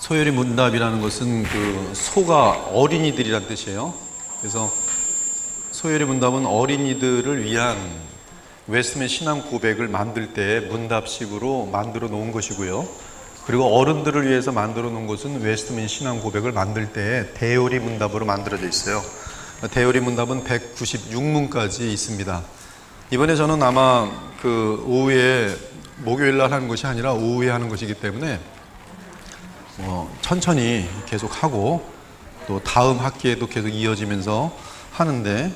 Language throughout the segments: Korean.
소열이 문답이라는 것은 그 소가 어린이들이란 뜻이에요. 그래서 소열이 문답은 어린이들을 위한 웨스트맨 신앙 고백을 만들 때 문답식으로 만들어 놓은 것이고요. 그리고 어른들을 위해서 만들어 놓은 것은 웨스트맨 신앙 고백을 만들 때 대요리 문답으로 만들어져 있어요. 대요리 문답은 196문까지 있습니다. 이번에 저는 아마 그 오후에 목요일 날 하는 것이 아니라 오후에 하는 것이기 때문에 천천히 계속 하고 또 다음 학기에도 계속 이어지면서 하는데,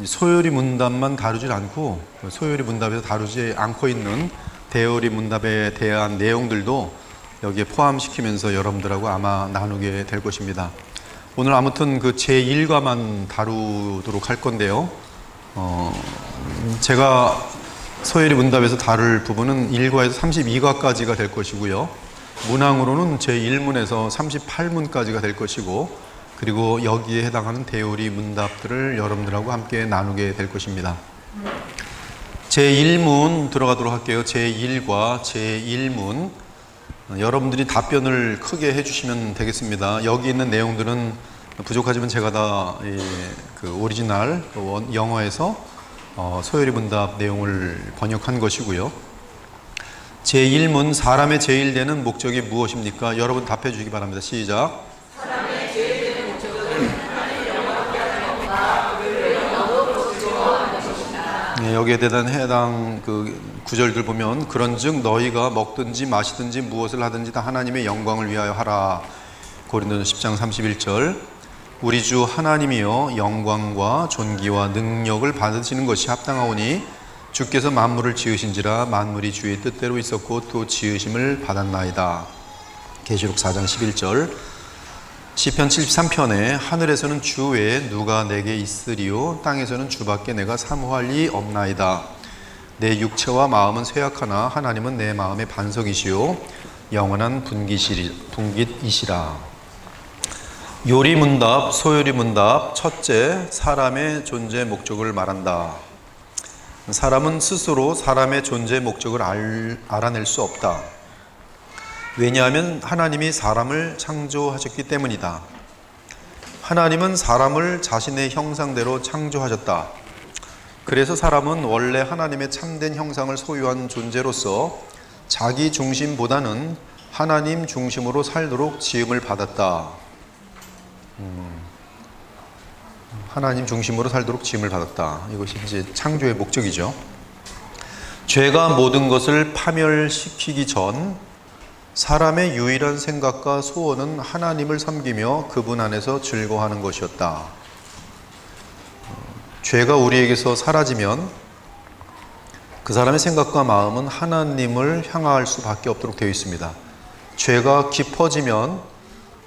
소요리 문답만 다루질 않고 소요리 문답에서 다루지 않고 있는 대요리 문답에 대한 내용들도 여기에 포함시키면서 여러분들하고 아마 나누게 될 것입니다. 오늘 아무튼 그 제1과만 다루도록 할 건데요. 제가 소요리 문답에서 다룰 부분은 1과에서 32과까지가 될 것이고요. 문항으로는 제1문에서 38문까지가 될 것이고, 그리고 여기에 해당하는 대요리 문답들을 여러분들하고 함께 나누게 될 것입니다. 제1문 들어가도록 할게요. 제1과 제1문. 여러분들이 답변을 크게 해주시면 되겠습니다. 여기 있는 내용들은 부족하지만 제가 다 그 오리지널 영어에서 소요리 문답 내용을 번역한 것이고요. 제1문, 사람의 제일 되는 목적이 무엇입니까? 여러분 답해 주시기 바랍니다. 시작. 사람의 제일 되는 목적은 하나님의 영광을 하는 것과 그를 영원으로 즐거워하는 것입니다. 네, 여기에 대한 해당 그 구절들 보면, 그런즉 너희가 먹든지 마시든지 무엇을 하든지 다 하나님의 영광을 위하여 하라. 고린도전서 10장 31절. 우리 주 하나님이여 영광과 존귀와 능력을 받으시는 것이 합당하오니 주께서 만물을 지으신지라 만물이 주의 뜻대로 있었고 또 지으심을 받았나이다. 계시록 4장 11절. 시편 73편에 하늘에서는 주 외에 누가 내게 있으리요 땅에서는 주밖에 내가 사모할 리 없나이다. 내 육체와 마음은 쇠약하나 하나님은 내 마음의 반석이시요 영원한 분깃이시라. 요리 문답, 소요리 문답. 첫째, 사람의 존재 목적을 말한다. 사람은 스스로 사람의 존재 목적을 알아낼 수 없다. 왜냐하면 하나님이 사람을 창조하셨기 때문이다. 하나님은 사람을 자신의 형상대로 창조하셨다. 그래서 사람은 원래 하나님의 참된 형상을 소유한 존재로서 자기 중심보다는 하나님 중심으로 살도록 지음을 받았다. 하나님 중심으로 살도록 지음을 받았다. 이것이 이제 창조의 목적이죠. 죄가 모든 것을 파멸시키기 전 사람의 유일한 생각과 소원은 하나님을 섬기며 그분 안에서 즐거워하는 것이었다. 죄가 우리에게서 사라지면 그 사람의 생각과 마음은 하나님을 향할 수밖에 없도록 되어 있습니다. 죄가 깊어지면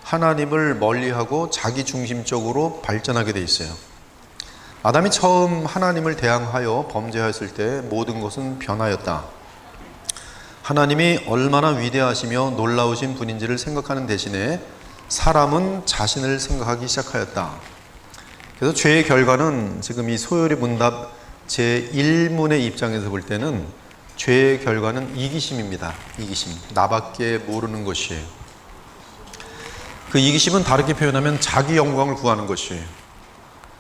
하나님을 멀리하고 자기중심적으로 발전하게 돼 있어요. 아담이 처음 하나님을 대항하여 범죄하였을 때 모든 것은 변하였다. 하나님이 얼마나 위대하시며 놀라우신 분인지를 생각하는 대신에 사람은 자신을 생각하기 시작하였다. 그래서 죄의 결과는 지금 이 소요리 문답 제1문의 입장에서 볼 때는 죄의 결과는 이기심입니다. 이기심. 나밖에 모르는 것이에요. 그 이기심은 다르게 표현하면 자기 영광을 구하는 것이에요.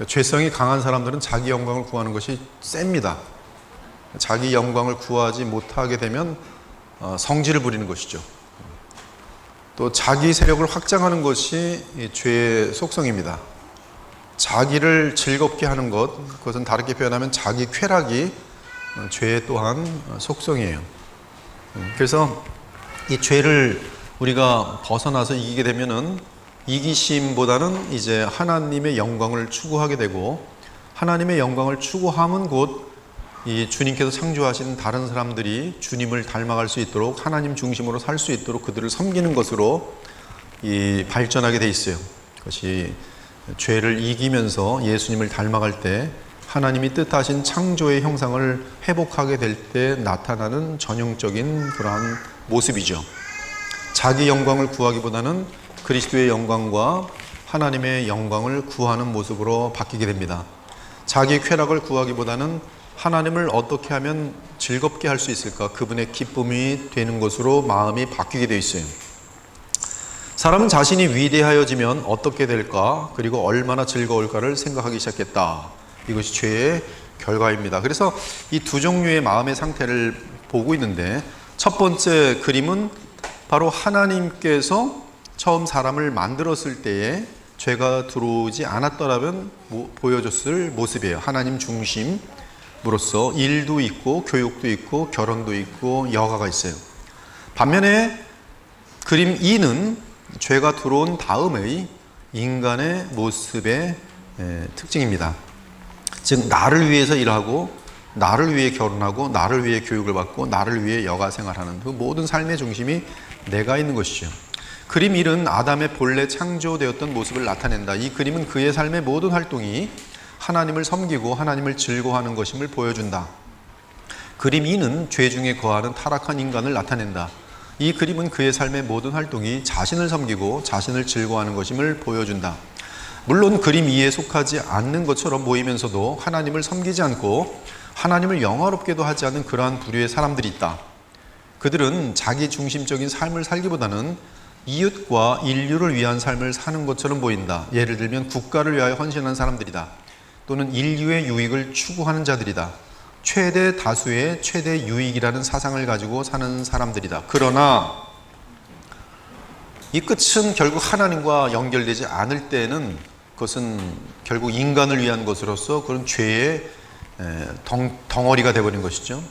죄성이 강한 사람들은 자기 영광을 구하는 것이 셉니다. 자기 영광을 구하지 못하게 되면 성질을 부리는 것이죠. 또 자기 세력을 확장하는 것이 죄의 속성입니다. 자기를 즐겁게 하는 것, 그것은 다르게 표현하면 자기 쾌락이 죄의 또한 속성이에요. 그래서 이 죄를 우리가 벗어나서 이기게 되면은 이기심보다는 이제 하나님의 영광을 추구하게 되고, 하나님의 영광을 추구함은 곧 이 주님께서 창조하신 다른 사람들이 주님을 닮아갈 수 있도록 하나님 중심으로 살 수 있도록 그들을 섬기는 것으로 이 발전하게 돼 있어요. 그것이 죄를 이기면서 예수님을 닮아갈 때 하나님이 뜻하신 창조의 형상을 회복하게 될 때 나타나는 전형적인 그러한 모습이죠. 자기 영광을 구하기보다는 그리스도의 영광과 하나님의 영광을 구하는 모습으로 바뀌게 됩니다. 자기 쾌락을 구하기보다는 하나님을 어떻게 하면 즐겁게 할 수 있을까, 그분의 기쁨이 되는 것으로 마음이 바뀌게 되어 있어요. 사람은 자신이 위대하여지면 어떻게 될까, 그리고 얼마나 즐거울까를 생각하기 시작했다. 이것이 죄의 결과입니다. 그래서 이 두 종류의 마음의 상태를 보고 있는데, 첫 번째 그림은 바로 하나님께서 처음 사람을 만들었을 때에 죄가 들어오지 않았더라면 보여줬을 모습이에요. 하나님 중심으로서 일도 있고 교육도 있고 결혼도 있고 여가가 있어요. 반면에 그림 2는 죄가 들어온 다음의 인간의 모습의 특징입니다. 즉 나를 위해서 일하고, 나를 위해 결혼하고, 나를 위해 교육을 받고, 나를 위해 여가 생활하는 그 모든 삶의 중심이 내가 있는 것이죠. 그림 1은 아담의 본래 창조되었던 모습을 나타낸다. 이 그림은 그의 삶의 모든 활동이 하나님을 섬기고 하나님을 즐거워하는 것임을 보여준다. 그림 2는 죄 중에 거하는 타락한 인간을 나타낸다. 이 그림은 그의 삶의 모든 활동이 자신을 섬기고 자신을 즐거워하는 것임을 보여준다. 물론 그림 2에 속하지 않는 것처럼 보이면서도 하나님을 섬기지 않고 하나님을 영화롭게도 하지 않는 그러한 부류의 사람들이 있다. 그들은 자기 중심적인 삶을 살기보다는 이웃과 인류를 위한 삶을 사는 것처럼 보인다. 예를 들면 국가를 위하여 헌신하는 사람들이다. 또는 인류의 유익을 추구하는 자들이다. 최대 다수의 최대 유익이라는 사상을 가지고 사는 사람들이다. 그러나 이 끝은 결국 하나님과 연결되지 않을 때는 그것은 결국 인간을 위한 것으로서 그런 죄의 덩어리가 되어버린 것이죠.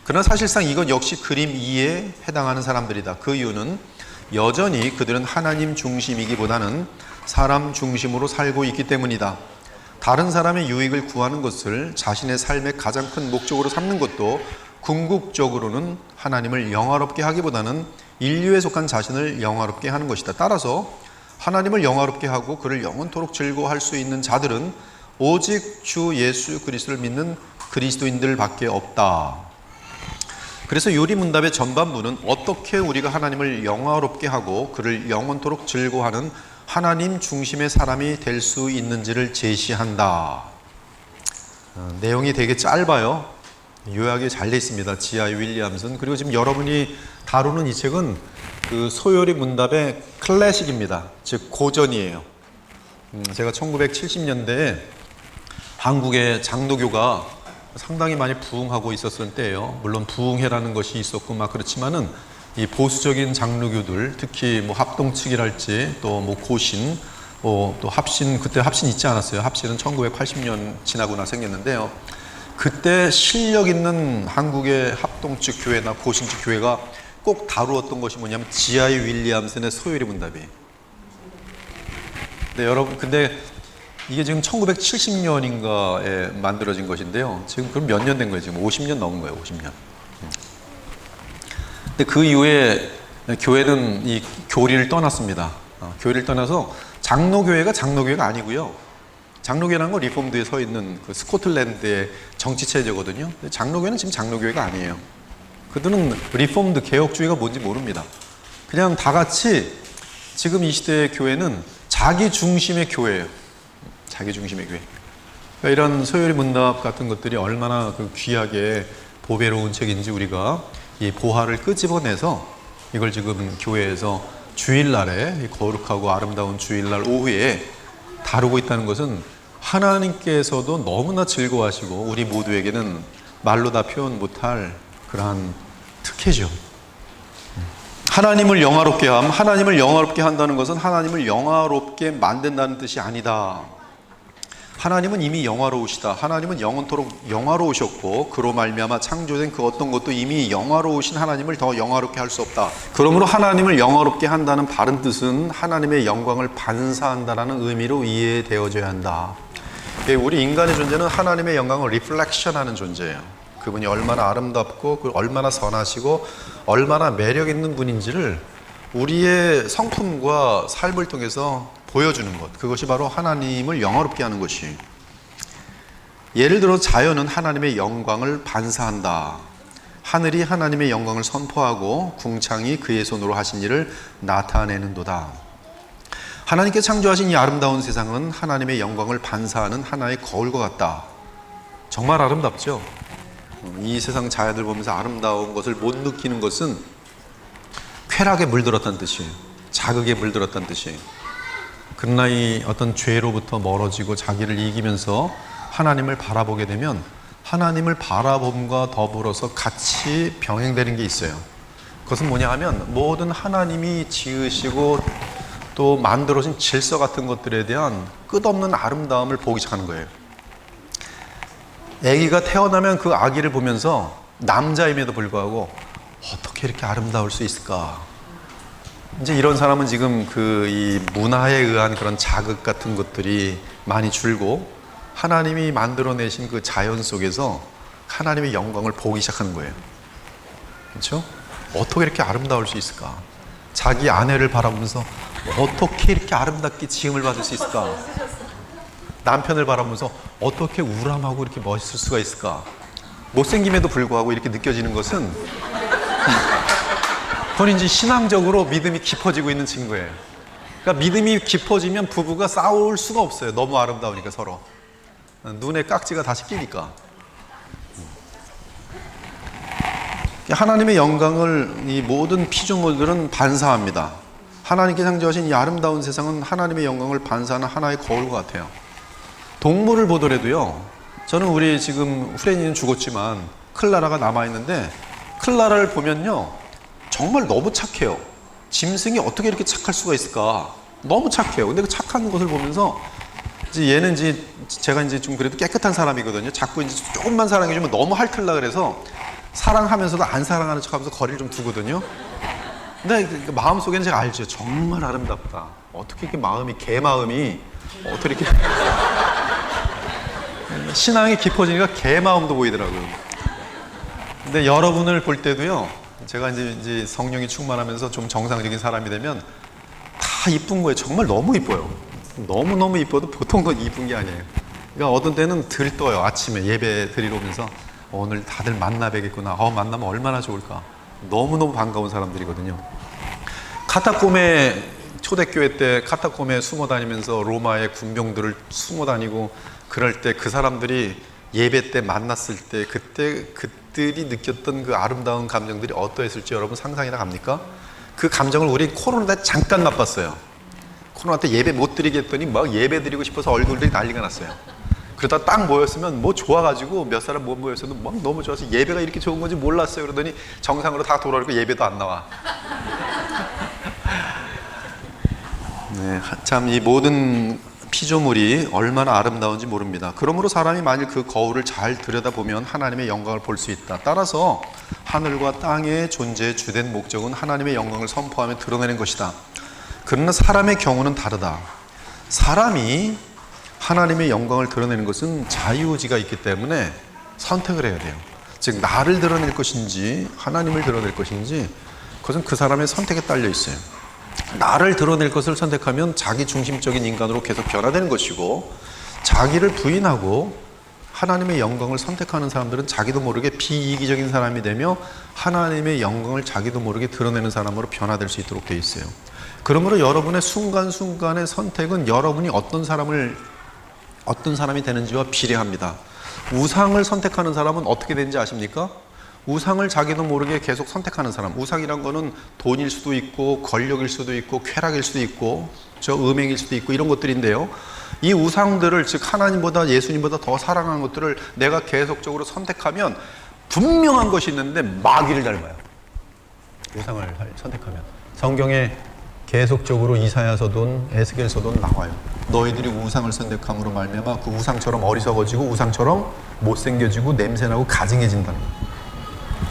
그러나 사실상 이것 역시 그림 2에 해당하는 사람들이다. 그 이유는 여전히 그들은 하나님 중심이기보다는 사람 중심으로 살고 있기 때문이다. 다른 사람의 유익을 구하는 것을 자신의 삶의 가장 큰 목적으로 삼는 것도 궁극적으로는 하나님을 영화롭게 하기보다는 인류에 속한 자신을 영화롭게 하는 것이다. 따라서 하나님을 영화롭게 하고 그를 영원토록 즐거워할 수 있는 자들은 오직 주 예수 그리스도를 믿는 그리스도인들밖에 없다. 그래서 요리문답의 전반부는 어떻게 우리가 하나님을 영화롭게 하고 그를 영원토록 즐거워하는 하나님 중심의 사람이 될 수 있는지를 제시한다. 내용이 되게 짧아요. 요약이 잘 돼 있습니다. 지아 윌리엄슨. 그리고 지금 여러분이 다루는 이 책은 그 소요리 문답의 클래식입니다. 즉 고전이에요. 제가 1970년대에 한국의 장로교가 상당히 많이 부흥하고 있었을 때예요. 물론 부흥회라는 것이 있었고 막 그렇지만은 이 보수적인 장로교들, 특히 뭐 합동 측이랄지 또 뭐 고신, 또 합신, 그때 합신 있지 않았어요. 합신은 1980년 지나고 나서 생겼는데요. 그때 실력 있는 한국의 합동 측 교회나 고신 측 교회가 꼭 다루었던 것이 뭐냐면 지아이 윌리엄슨의 소요리 문답이에요. 근데 여러분, 근데 이게 지금 1970년인가에 만들어진 것인데요. 지금 그럼 몇 년 된 거예요? 지금 50년 넘은 거예요. 50년. 근데 그 이후에 교회는 이 교리를 떠났습니다. 교리를 떠나서 장로교회가 장로교회가 아니고요. 장로교회라는 건 리폼드에 서 있는 그 스코틀랜드의 정치체제거든요. 근데 장로교회는 지금 장로교회가 아니에요. 그들은 리폼드 개혁주의가 뭔지 모릅니다. 그냥 다 같이 지금 이 시대의 교회는 자기 중심의 교회예요. 자기 중심의 교회. 그러니까 이런 소요리 문답 같은 것들이 얼마나 그 귀하게 보배로운 책인지 우리가 이 보화를 끄집어내서 이걸 지금 교회에서 주일날에 이 거룩하고 아름다운 주일날 오후에 다루고 있다는 것은 하나님께서도 너무나 즐거워하시고 우리 모두에게는 말로 다 표현 못할 그러한 특혜죠. 하나님을 영화롭게 함, 하나님을 영화롭게 한다는 것은 하나님을 영화롭게 만든다는 뜻이 아니다. 하나님은 이미 영화로우시다. 하나님은 영원토록 영화로우셨고 그로 말미암아 창조된 그 어떤 것도 이미 영화로우신 하나님을 더 영화롭게 할 수 없다. 그러므로 하나님을 영화롭게 한다는 바른 뜻은 하나님의 영광을 반사한다는 의미로 이해되어져야 한다. 우리 인간의 존재는 하나님의 영광을 리플렉션하는 존재예요. 그분이 얼마나 아름답고 얼마나 선하시고 얼마나 매력 있는 분인지를 우리의 성품과 삶을 통해서 보여주는 것, 그것이 바로 하나님을 영화롭게 하는 것이. 예를 들어 자연은 하나님의 영광을 반사한다. 하늘이 하나님의 영광을 선포하고 궁창이 그의 손으로 하신 일을 나타내는도다. 하나님께 창조하신 이 아름다운 세상은 하나님의 영광을 반사하는 하나의 거울과 같다. 정말 아름답죠? 이 세상 자연을 보면서 아름다운 것을 못 느끼는 것은 쾌락에 물들었다는 뜻이에요. 자극에 물들었다는 뜻이에요. 그러나 이 어떤 죄로부터 멀어지고 자기를 이기면서 하나님을 바라보게 되면 하나님을 바라봄과 더불어서 같이 병행되는 게 있어요. 그것은 뭐냐 하면 모든 하나님이 지으시고 또 만들어진 질서 같은 것들에 대한 끝없는 아름다움을 보기 시작하는 거예요. 아기가 태어나면 그 아기를 보면서 남자임에도 불구하고 어떻게 이렇게 아름다울 수 있을까? 이제 이런 사람은 지금 이 문화에 의한 그런 자극 같은 것들이 많이 줄고 하나님이 만들어내신 그 자연 속에서 하나님의 영광을 보기 시작하는 거예요. 그렇죠? 어떻게 이렇게 아름다울 수 있을까? 자기 아내를 바라보면서 어떻게 이렇게 아름답게 지음을 받을 수 있을까? 남편을 바라보면서 어떻게 우람하고 이렇게 멋있을 수가 있을까? 못생김에도 불구하고 이렇게 느껴지는 것은 그건 이제 신앙적으로 믿음이 깊어지고 있는 친구예요. 그러니까 믿음이 깊어지면 부부가 싸울 수가 없어요. 너무 아름다우니까 서로. 눈에 깍지가 다시 끼니까. 하나님의 영광을 이 모든 피조물들은 반사합니다. 하나님께 창조하신 이 아름다운 세상은 하나님의 영광을 반사하는 하나의 거울과 같아요. 동물을 보더라도요. 저는 우리 지금 후레니는 죽었지만 클라라가 남아있는데 클라라를 보면요. 정말 너무 착해요. 짐승이 어떻게 이렇게 착할 수가 있을까? 너무 착해요. 근데 그 착한 것을 보면서 이제 얘는 이제 제가 이제 좀 그래도 깨끗한 사람이거든요. 자꾸 이제 조금만 사랑해주면 너무 핥으려 그래서 사랑하면서도 안 사랑하는 척하면서 거리를 좀 두거든요. 근데 그 마음속에는 제가 알죠. 정말 아름답다. 어떻게 이렇게 마음이 개 마음이 어떻게 이렇게 신앙이 깊어지니까 개 마음도 보이더라고요. 근데 여러분을 볼 때도요. 제가 이제 성령이 충만하면서 좀 정상적인 사람이 되면 다 이쁜 거예요. 정말 너무 이뻐요. 너무너무 이뻐도 보통 더 이쁜 게 아니에요. 그러니까 어떤 때는 들떠요. 아침에 예배 드리러 오면서 오늘 다들 만나 뵈겠구나. 만나면 얼마나 좋을까. 너무너무 반가운 사람들이거든요. 카타콤에 초대교회 때 카타콤에 숨어 다니면서 로마의 군병들을 숨어 다니고 그럴 때 그 사람들이 예배 때 만났을 때 그때 그들이 느꼈던 그 아름다운 감정들이 어떠했을지 여러분 상상이나 갑니까? 그 감정을 우리 코로나 때 잠깐 맛봤어요. 코로나 때 예배 못 드리게 했더니 막 예배 드리고 싶어서 얼굴들이 난리가 났어요. 그러다 딱 모였으면 뭐 좋아가지고 몇 사람 못 모였어도 막 너무 좋아서 예배가 이렇게 좋은 건지 몰랐어요. 그러더니 정상으로 다 돌아오고 예배도 안 나와. 네, 참 이 모든 피조물이 얼마나 아름다운지 모릅니다. 그러므로 사람이 만일 그 거울을 잘 들여다보면 하나님의 영광을 볼 수 있다. 따라서 하늘과 땅의 존재의 주된 목적은 하나님의 영광을 선포하며 드러내는 것이다. 그러나 사람의 경우는 다르다. 사람이 하나님의 영광을 드러내는 것은 자유의지가 있기 때문에 선택을 해야 돼요. 즉 나를 드러낼 것인지 하나님을 드러낼 것인지 그것은 그 사람의 선택에 딸려 있어요. 나를 드러낼 것을 선택하면 자기 중심적인 인간으로 계속 변화되는 것이고 자기를 부인하고 하나님의 영광을 선택하는 사람들은 자기도 모르게 비이기적인 사람이 되며 하나님의 영광을 자기도 모르게 드러내는 사람으로 변화될 수 있도록 되어 있어요. 그러므로 여러분의 순간순간의 선택은 여러분이 어떤 사람이 되는지와 비례합니다. 우상을 선택하는 사람은 어떻게 되는지 아십니까? 우상을 자기도 모르게 계속 선택하는 사람. 우상이란 거는 돈일 수도 있고 권력일 수도 있고 쾌락일 수도 있고 음행일 수도 있고 이런 것들인데요. 이 우상들을 즉 하나님보다 예수님보다 더 사랑하는 것들을 내가 계속적으로 선택하면 분명한 것이 있는데 마귀를 닮아요. 우상을 선택하면. 성경에 계속적으로 이사야서든 에스겔서든 나와요. 너희들이 우상을 선택함으로 말미암아 그 우상처럼 어리석어지고 우상처럼 못생겨지고 냄새나고 가증해진다는 거예요.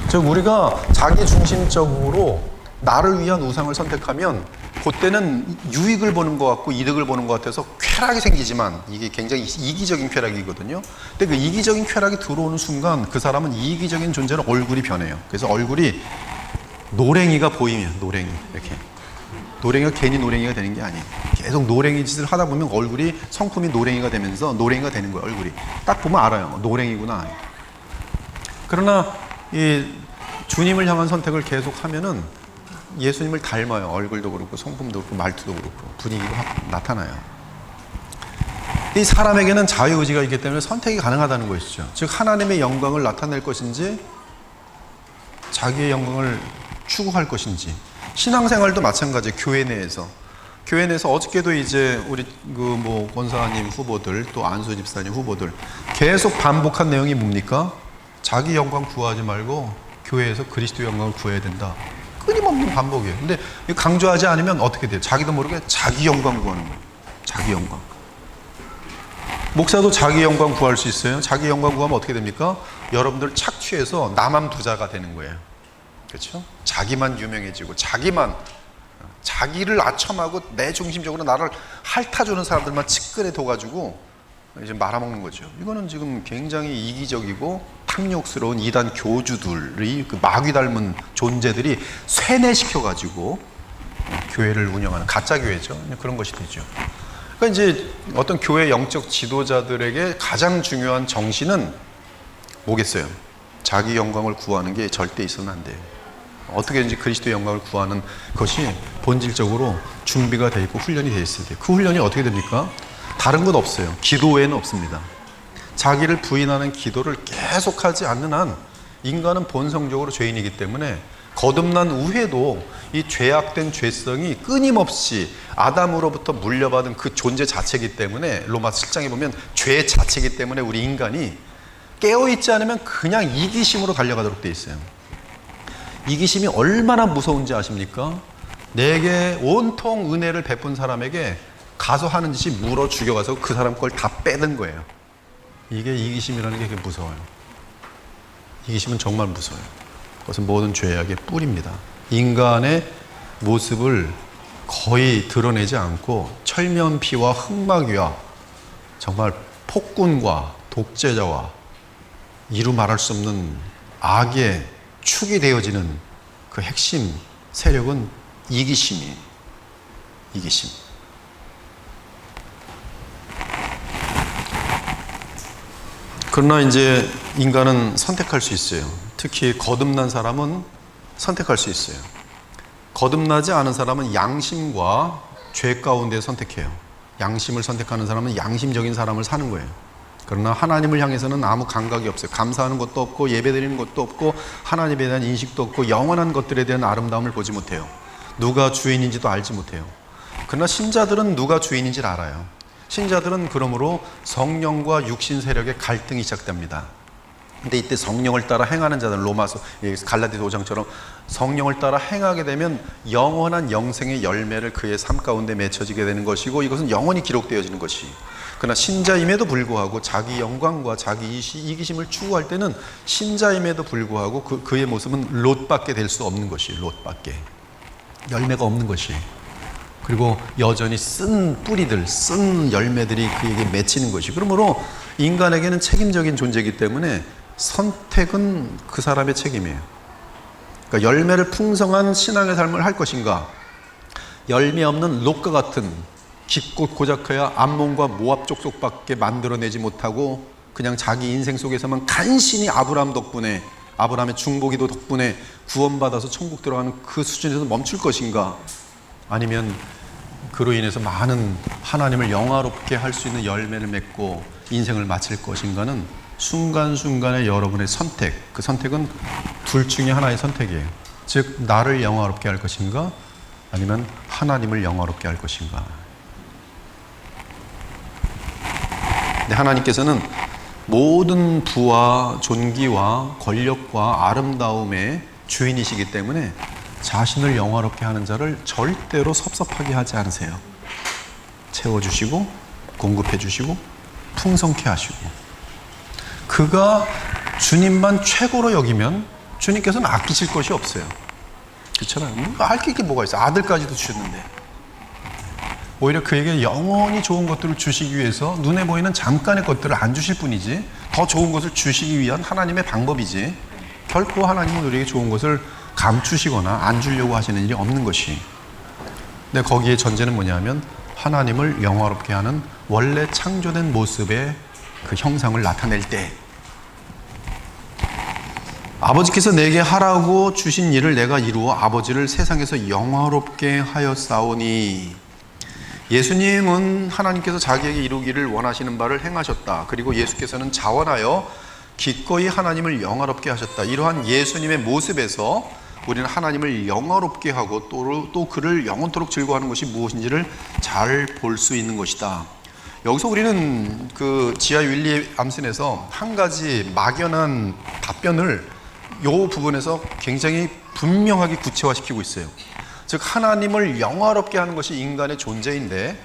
즉 우리가 자기 중심적으로 나를 위한 우상을 선택하면 그때는 유익을 보는 것 같고 이득을 보는 것 같아서 쾌락이 생기지만 이게 굉장히 이기적인 쾌락이거든요. 근데 그 이기적인 쾌락이 들어오는 순간 그 사람은 이기적인 존재로 얼굴이 변해요. 그래서 얼굴이 노랭이가 보이면 이렇게 노랭이가 괜히 노랭이가 되는 게 아니에요. 계속 노랭이 짓을 하다 보면 얼굴이 성품이 노랭이가 되면서 노랭이가 되는 거예요. 얼굴이 딱 보면 알아요. 노랭이구나. 그러나 이 주님을 향한 선택을 계속 하면은 예수님을 닮아요. 얼굴도 그렇고 성품도 그렇고 말투도 그렇고 분위기도 나타나요. 이 사람에게는 자유의지가 있기 때문에 선택이 가능하다는 것이죠. 즉 하나님의 영광을 나타낼 것인지 자기의 영광을 추구할 것인지 신앙생활도 마찬가지. 교회 내에서 어저께도 이제 우리 권사님 후보들 또 안수 집사님 후보들 계속 반복한 내용이 뭡니까? 자기 영광 구하지 말고 교회에서 그리스도 영광을 구해야 된다. 끊임없는 반복이에요. 근데 강조하지 않으면 어떻게 돼요? 자기도 모르게 자기 영광 구하는 거예요. 자기 영광. 목사도 자기 영광 구할 수 있어요. 자기 영광 구하면 어떻게 됩니까? 여러분들 착취해서 나만 부자가 되는 거예요. 그렇죠? 자기만 유명해지고 자기를 아첨하고 내 중심적으로 나를 핥아주는 사람들만 측근에 둬가지고 이제 말아먹는 거죠. 이거는 지금 굉장히 이기적이고 탐욕스러운 이단 교주들의 그 마귀 닮은 존재들이 쇠뇌시켜가지고 교회를 운영하는 가짜 교회죠. 그런 것이 되죠. 그러니까 이제 어떤 교회 영적 지도자들에게 가장 중요한 정신은 뭐겠어요? 자기 영광을 구하는 게 절대 있어서는 안 돼요. 어떻게든지 그리스도의 영광을 구하는 것이 본질적으로 준비가 되어 있고 훈련이 되어 있어야 돼요. 그 훈련이 어떻게 됩니까? 다른 건 없어요. 기도 외에는 없습니다. 자기를 부인하는 기도를 계속하지 않는 한 인간은 본성적으로 죄인이기 때문에 거듭난 후에도 이 죄악된 죄성이 끊임없이 아담으로부터 물려받은 그 존재 자체이기 때문에 로마 7장에 보면 죄 자체이기 때문에 우리 인간이 깨어있지 않으면 그냥 이기심으로 달려가도록 되어 있어요. 이기심이 얼마나 무서운지 아십니까? 내게 온통 은혜를 베푼 사람에게 가서 하는 짓이 물어 죽여가서 그 사람 걸 다 빼는 거예요. 이게 이기심이라는 게 무서워요. 이기심은 정말 무서워요. 그것은 모든 죄악의 뿌리입니다. 인간의 모습을 거의 드러내지 않고 철면피와 흑마귀와 정말 폭군과 독재자와 이루 말할 수 없는 악의 축이 되어지는 그 핵심 세력은 이기심이에요. 이기심. 그러나 이제 인간은 선택할 수 있어요. 특히 거듭난 사람은 선택할 수 있어요. 거듭나지 않은 사람은 양심과 죄 가운데 선택해요. 양심을 선택하는 사람은 양심적인 사람을 사는 거예요. 그러나 하나님을 향해서는 아무 감각이 없어요. 감사하는 것도 없고 예배드리는 것도 없고 하나님에 대한 인식도 없고 영원한 것들에 대한 아름다움을 보지 못해요. 누가 주인인지도 알지 못해요. 그러나 신자들은 누가 주인인지를 알아요. 신자들은 그러므로 성령과 육신 세력의 갈등이 시작됩니다. 근데 이때 성령을 따라 행하는 자들, 로마서 갈라디아 5장처럼 성령을 따라 행하게 되면 영원한 영생의 열매를 그의 삶 가운데 맺혀지게 되는 것이고 이것은 영원히 기록되어지는 것이. 그러나 신자임에도 불구하고 자기 영광과 자기 이기심을 추구할 때는 신자임에도 불구하고 그의 모습은 롯밖에 될 수 없는 것이. 롯밖에 열매가 없는 것이. 그리고 여전히 쓴 뿌리들, 쓴 열매들이 그에게 맺히는 것이. 그러므로 인간에게는 책임적인 존재이기 때문에 선택은 그 사람의 책임이에요. 그러니까 열매를 풍성한 신앙의 삶을 할 것인가, 열매 없는 롯과 같은 깊고 고작해야 암몬과 모압 족속밖에 만들어내지 못하고 그냥 자기 인생 속에서만 간신히 아브라함 덕분에, 아브라함의 중보기도 덕분에 구원받아서 천국 들어가는 그 수준에서 멈출 것인가, 아니면 그로 인해서 많은 하나님을 영화롭게 할 수 있는 열매를 맺고 인생을 마칠 것인가는 순간순간의 여러분의 선택, 그 선택은 둘 중에 하나의 선택이에요. 즉 나를 영화롭게 할 것인가 아니면 하나님을 영화롭게 할 것인가. 근데 하나님께서는 모든 부와 존귀와 권력과 아름다움의 주인이시기 때문에 자신을 영화롭게 하는 자를 절대로 섭섭하게 하지 않으세요. 채워주시고 공급해주시고 풍성케 하시고, 그가 주님만 최고로 여기면 주님께서는 아끼실 것이 없어요. 그렇잖아요. 아낄 게 뭐가 있어요. 아들까지도 주셨는데. 오히려 그에게 영원히 좋은 것들을 주시기 위해서 눈에 보이는 잠깐의 것들을 안 주실 뿐이지, 더 좋은 것을 주시기 위한 하나님의 방법이지, 결코 하나님은 우리에게 좋은 것을 감추시거나 안 주려고 하시는 일이 없는 것이. 근데 거기에 전제는 뭐냐면 하나님을 영화롭게 하는 원래 창조된 모습의 그 형상을 나타낼 때, 아버지께서 내게 하라고 주신 일을 내가 이루어 아버지를 세상에서 영화롭게 하였사오니. 예수님은 하나님께서 자기에게 이루기를 원하시는 바를 행하셨다. 그리고 예수께서는 자원하여 기꺼이 하나님을 영화롭게 하셨다. 이러한 예수님의 모습에서 우리는 하나님을 영화롭게 하고 또 그를 영원토록 즐거워하는 것이 무엇인지를 잘 볼 수 있는 것이다. 여기서 우리는 그 지하 윌리암슨에서 한 가지 막연한 답변을 이 부분에서 굉장히 분명하게 구체화시키고 있어요. 즉 하나님을 영화롭게 하는 것이 인간의 존재인데,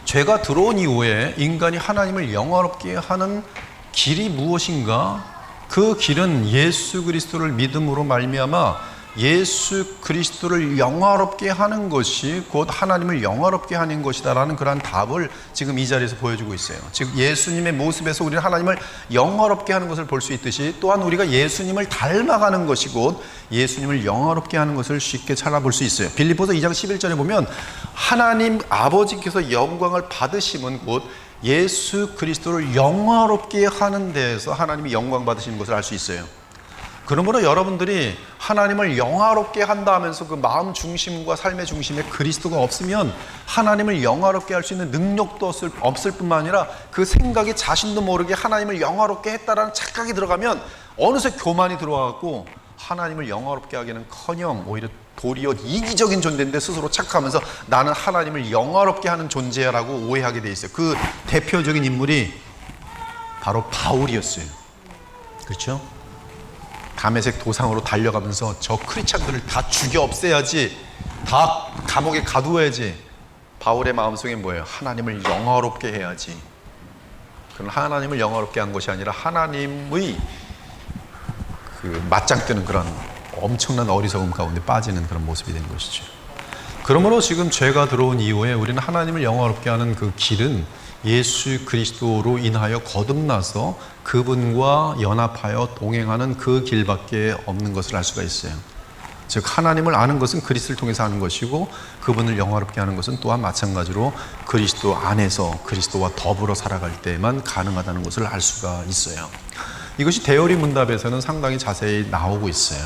죄가 들어온 이후에 인간이 하나님을 영화롭게 하는 길이 무엇인가? 그 길은 예수 그리스도를 믿음으로 말미암아 예수 그리스도를 영화롭게 하는 것이 곧 하나님을 영화롭게 하는 것이다라는 그러한 답을 지금 이 자리에서 보여주고 있어요. 즉 예수님의 모습에서 우리는 하나님을 영화롭게 하는 것을 볼 수 있듯이, 또한 우리가 예수님을 닮아가는 것이 곧 예수님을 영화롭게 하는 것을 쉽게 찾아볼 수 있어요. 빌립보서 2장 11절에 보면 하나님 아버지께서 영광을 받으심은 곧 예수 그리스도를 영화롭게 하는 데에서 하나님이 영광 받으시는 것을 알 수 있어요. 그러므로 여러분들이 하나님을 영화롭게 한다 하면서 그 마음 중심과 삶의 중심에 그리스도가 없으면 하나님을 영화롭게 할 수 있는 능력도 없을 뿐만 아니라 그 생각이 자신도 모르게 하나님을 영화롭게 했다라는 착각이 들어가면 어느새 교만이 들어와갖고 하나님을 영화롭게 하기는커녕 오히려 도리어 이기적인 존재인데 스스로 착각하면서 나는 하나님을 영화롭게 하는 존재야라고 오해하게 돼 있어요. 그 대표적인 인물이 바로 바울이었어요. 그렇죠? 다메섹 도상으로 달려가면서 저 크리스찬들을 다 죽여 없애야지, 다 감옥에 가두어야지. 바울의 마음속에 뭐예요? 하나님을 영화롭게 해야지. 그런 하나님을 영화롭게 한 것이 아니라 하나님의 그 맞짱 뜨는 그런 엄청난 어리석음 가운데 빠지는 그런 모습이 된 것이죠. 그러므로 지금 죄가 들어온 이후에 우리는 하나님을 영화롭게 하는 그 길은 예수 그리스도로 인하여 거듭나서 그분과 연합하여 동행하는 그 길밖에 없는 것을 알 수가 있어요. 즉 하나님을 아는 것은 그리스도를 통해서 하는 것이고, 그분을 영화롭게 하는 것은 또한 마찬가지로 그리스도 안에서 그리스도와 더불어 살아갈 때만 가능하다는 것을 알 수가 있어요. 이것이 대요리 문답에서는 상당히 자세히 나오고 있어요.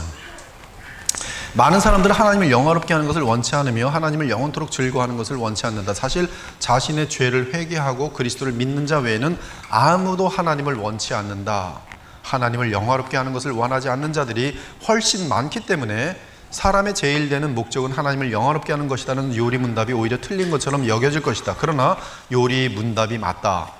많은 사람들은 하나님을 영화롭게 하는 것을 원치 않으며 하나님을 영원토록 즐거워하는 것을 원치 않는다. 사실 자신의 죄를 회개하고 그리스도를 믿는 자 외에는 아무도 하나님을 원치 않는다. 하나님을 영화롭게 하는 것을 원하지 않는 자들이 훨씬 많기 때문에 사람의 제일 되는 목적은 하나님을 영화롭게 하는 것이라는 요리 문답이 오히려 틀린 것처럼 여겨질 것이다. 그러나 요리 문답이 맞다.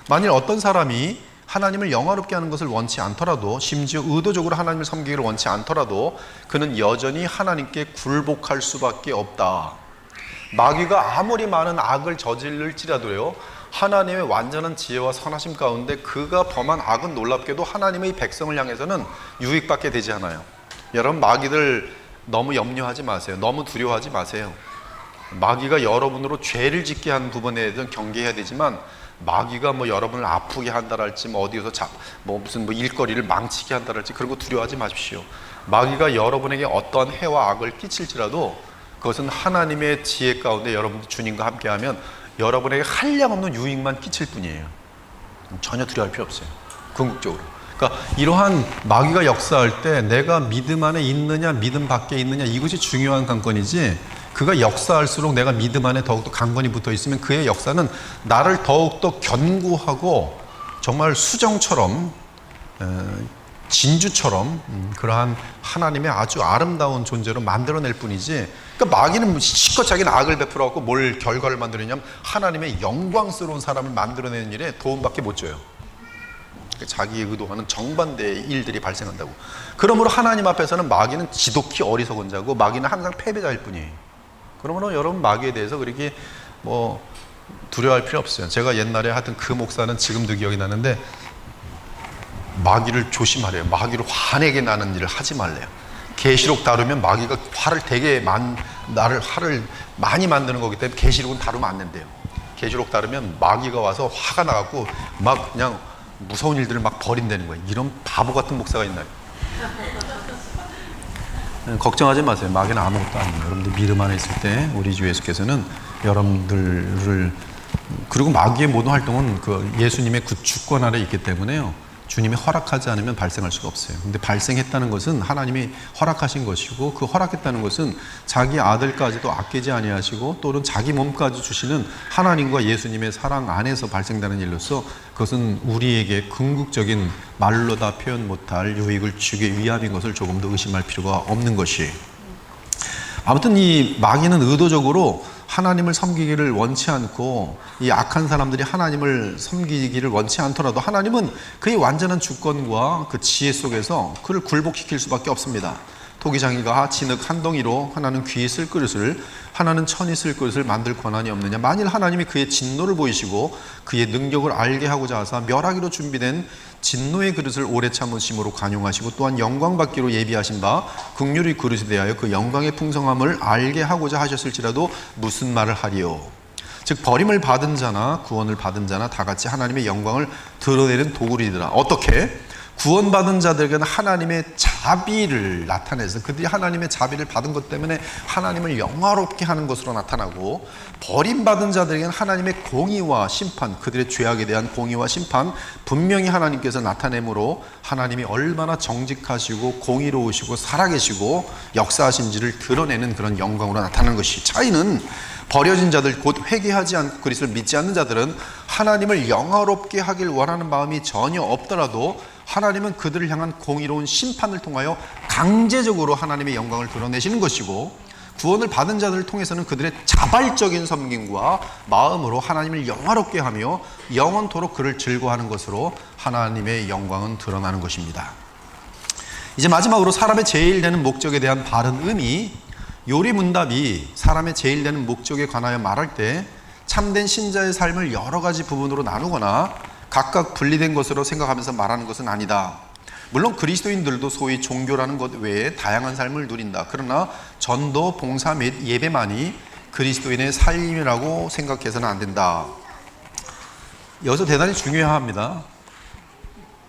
만일 어떤 사람이 하나님을 영화롭게 하는 것을 원치 않더라도, 심지어 의도적으로 하나님을 섬기기를 원치 않더라도 그는 여전히 하나님께 굴복할 수밖에 없다. 마귀가 아무리 많은 악을 저질를지라도요, 하나님의 완전한 지혜와 선하심 가운데 그가 범한 악은 놀랍게도 하나님의 백성을 향해서는 유익받게 되지 않아요. 여러분, 마귀들 너무 염려하지 마세요. 너무 두려워하지 마세요. 마귀가 여러분으로 죄를 짓게 한 부분에 대해서는 경계해야 되지만, 마귀가 뭐 여러분을 아프게 한다랄지, 뭐 어디에서 무슨 일거리를 망치게 한다랄지 그런 거 두려워하지 마십시오. 마귀가 여러분에게 어떠한 해와 악을 끼칠지라도 그것은 하나님의 지혜 가운데 여러분들 주님과 함께하면 여러분에게 한량없는 유익만 끼칠 뿐이에요. 전혀 두려워할 필요 없어요. 궁극적으로. 그러니까 이러한 마귀가 역사할 때 내가 믿음 안에 있느냐 믿음 밖에 있느냐, 이것이 중요한 관건이지, 그가 역사할수록 내가 믿음 안에 더욱더 강건히 붙어 있으면 그의 역사는 나를 더욱더 견고하고 정말 수정처럼, 진주처럼 그러한 하나님의 아주 아름다운 존재로 만들어낼 뿐이지, 그러니까 마귀는 실컷 자기는 악을 베풀어갖고 뭘 결과를 만들었냐면 하나님의 영광스러운 사람을 만들어내는 일에 도움밖에 못 줘요. 자기 의도와는 정반대의 일들이 발생한다고. 그러므로 하나님 앞에서는 마귀는 지독히 어리석은 자고 마귀는 항상 패배자일 뿐이에요. 그러므로 여러분, 마귀에 대해서 그렇게 뭐 두려워할 필요 없어요. 제가 옛날에 하여튼 그 목사는 지금도 기억이 나는데, 마귀를 조심하래요. 마귀를 화내게 나는 일을 하지 말래요. 계시록 다루면 마귀가 화를 많이 만드는 거기 때문에 계시록은 다루면 안 된대요. 계시록 다루면 마귀가 와서 화가 나갖고 막 그냥 무서운 일들을 막 벌인다는 거예요. 이런 바보 같은 목사가 있나요? 걱정하지 마세요. 마귀는 아무것도 아니에요. 여러분들 믿음 안에 있을 때 우리 주 예수께서는 여러분들을, 그리고 마귀의 모든 활동은 그 예수님의 그 주권 아래 있기 때문에요, 주님이 허락하지 않으면 발생할 수가 없어요. 근데 발생했다는 것은 하나님이 허락하신 것이고, 그 허락했다는 것은 자기 아들까지도 아끼지 아니하시고 또는 자기 몸까지 주시는 하나님과 예수님의 사랑 안에서 발생되는 일로서 그것은 우리에게 궁극적인 말로 다 표현 못할 유익을 주기 위함인 것을 조금 더 의심할 필요가 없는 것이, 아무튼 이 마귀는 의도적으로 하나님을 섬기기를 원치 않고 이 악한 사람들이 하나님을 섬기기를 원치 않더라도 하나님은 그의 완전한 주권과 그 지혜 속에서 그를 굴복시킬 수밖에 없습니다. 토기장이가 진흙 한 덩이로 하나는 귀 쓸 그릇을, 하나는 천이 쓸 그릇을 만들 권한이 없느냐. 만일 하나님이 그의 진노를 보이시고 그의 능력을 알게 하고자 하사 멸하기로 준비된 진노의 그릇을 오래 참으심으로 관용하시고 또한 영광 받기로 예비하신 바 긍휼의 그릇에 대하여 그 영광의 풍성함을 알게 하고자 하셨을지라도 무슨 말을 하리요. 즉 버림을 받은 자나 구원을 받은 자나 다 같이 하나님의 영광을 드러내는 도구리더라. 어떻게? 구원받은 자들에게는 하나님의 자비를 나타내서 그들이 하나님의 자비를 받은 것 때문에 하나님을 영화롭게 하는 것으로 나타나고, 버림받은 자들에게는 하나님의 공의와 심판, 그들의 죄악에 대한 공의와 심판 분명히 하나님께서 나타내므로 하나님이 얼마나 정직하시고 공의로우시고 살아계시고 역사하신지를 드러내는 그런 영광으로 나타나는 것이, 차이는 버려진 자들, 곧 회개하지 않고 그리스도를 믿지 않는 자들은 하나님을 영화롭게 하길 원하는 마음이 전혀 없더라도 하나님은 그들을 향한 공의로운 심판을 통하여 강제적으로 하나님의 영광을 드러내시는 것이고, 구원을 받은 자들을 통해서는 그들의 자발적인 섬김과 마음으로 하나님을 영화롭게 하며 영원토록 그를 즐거워하는 것으로 하나님의 영광은 드러나는 것입니다. 이제 마지막으로 사람의 제일 되는 목적에 대한 바른 의미, 요리문답이 사람의 제일 되는 목적에 관하여 말할 때 참된 신자의 삶을 여러 가지 부분으로 나누거나 각각 분리된 것으로 생각하면서 말하는 것은 아니다. 물론 그리스도인들도 소위 종교라는 것 외에 다양한 삶을 누린다. 그러나 전도, 봉사 및 예배만이 그리스도인의 삶이라고 생각해서는 안 된다. 여기서 대단히 중요합니다.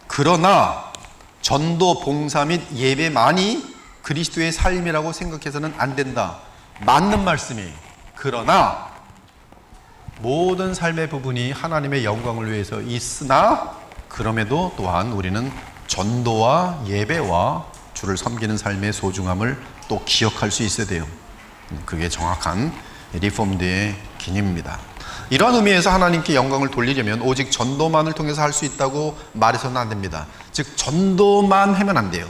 그러나 전도, 봉사 및 예배만이 그리스도의 삶이라고 생각해서는 안 된다. 맞는 말씀이, 그러나 모든 삶의 부분이 하나님의 영광을 위해서 있으나 그럼에도 또한 우리는 전도와 예배와 주를 섬기는 삶의 소중함을 또 기억할 수 있어야 돼요. 그게 정확한 리폼드의 개념입니다. 이러한 의미에서 하나님께 영광을 돌리려면 오직 전도만을 통해서 할 수 있다고 말해서는 안 됩니다. 즉 전도만 하면 안 돼요.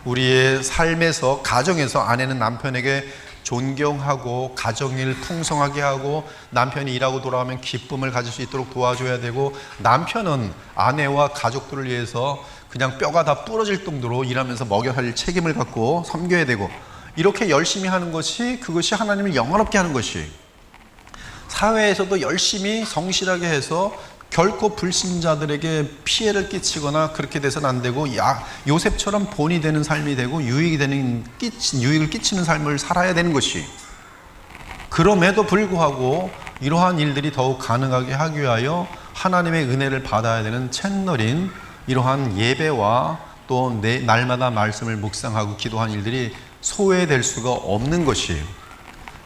우리의 삶에서, 가정에서 아내는 남편에게 존경하고 가정일 풍성하게 하고, 남편이 일하고 돌아오면 기쁨을 가질 수 있도록 도와줘야 되고, 남편은 아내와 가족들을 위해서 그냥 뼈가 다 부러질 정도로 일하면서 먹여 살릴 책임을 갖고 섬겨야 되고, 이렇게 열심히 하는 것이, 그것이 하나님을 영화롭게 하는 것이, 사회에서도 열심히 성실하게 해서 결코 불신자들에게 피해를 끼치거나 그렇게 돼서는 안 되고, 요셉처럼 본이 되는 삶이 되고 유익을 끼치는 삶을 살아야 되는 것이, 그럼에도 불구하고 이러한 일들이 더욱 가능하게 하기 위하여 하나님의 은혜를 받아야 되는 채널인 이러한 예배와 또 날마다 말씀을 묵상하고 기도한 일들이 소외될 수가 없는 것이에요.